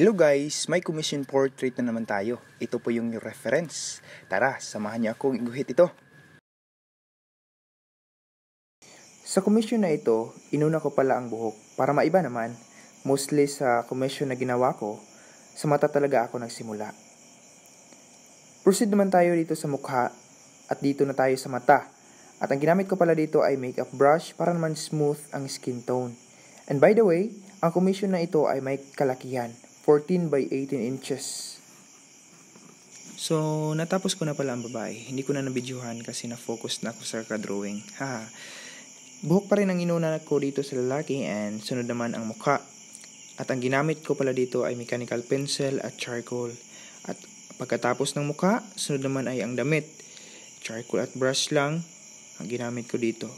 Hello guys, may commission portrait na naman tayo. Ito po yung reference. Tara, samahan niyo akong iguhit ito. Sa commission na ito, inuna ko pala ang buhok para maiba naman. Mostly sa commission na ginawa ko, sa mata talaga ako nagsimula. Proceed naman tayo dito sa mukha at dito na tayo sa mata. At ang ginamit ko pala dito ay makeup brush para naman smooth ang skin tone. And by the way, ang commission na ito ay may kalakihan, 14 by 18 inches. So, natapos ko na pala ang babae. Hindi ko na nabidyohan kasi na-focus na ako sa ka-drawing. Buhok pa rin ang inuna ko dito sa lalaki and sunod naman ang mukha. At ang ginamit ko pala dito ay mechanical pencil at charcoal. At pagkatapos ng mukha, sunod naman ay ang damit. Charcoal at brush lang ang ginamit ko dito.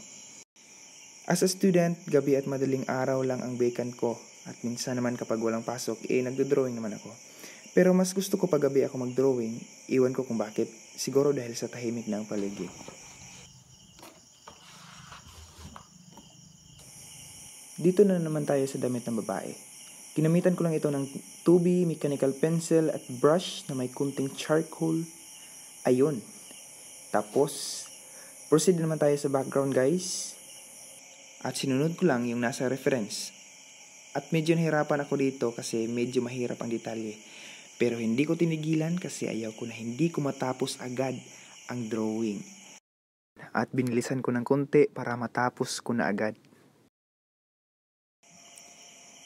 As a student, gabi at madaling araw lang ang vacant ko. At minsan naman kapag walang pasok, nagdo-drawing naman ako. Pero mas gusto ko pag gabi ako mag-drawing, iwan ko kung bakit. Siguro dahil sa tahimik na ang paligid. Dito na naman tayo sa damit ng babae. Ginamitan ko lang ito ng 2B, mechanical pencil at brush na may kunting charcoal. Ayun. Tapos, proceed naman tayo sa background guys. At sinunod ko lang yung nasa reference. At medyo nahirapan ako dito kasi medyo mahirap ang detalye. Pero hindi ko tinigilan kasi ayaw ko na hindi ko matapos agad ang drawing. At binilisan ko ng konti para matapos ko na agad.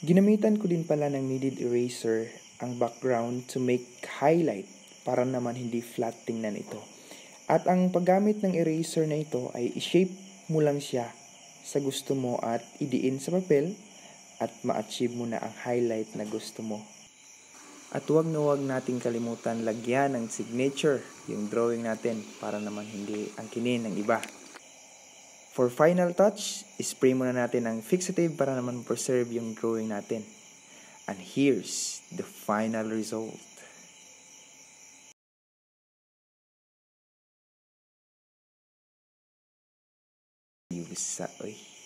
Ginamitan ko din pala ng kneaded eraser ang background to make highlight para naman hindi flat tingnan ito. At ang paggamit ng eraser na ito ay i-shape mo lang siya sa gusto mo at idiin sa papel at ma-achieve mo na ang highlight na gusto mo. At huwag nating kalimutan lagyan ng signature yung drawing natin para naman hindi angkinin ng iba. For final touch, spray muna natin ng fixative para naman preserve yung drawing natin. And here's the final result. Yusa, oy.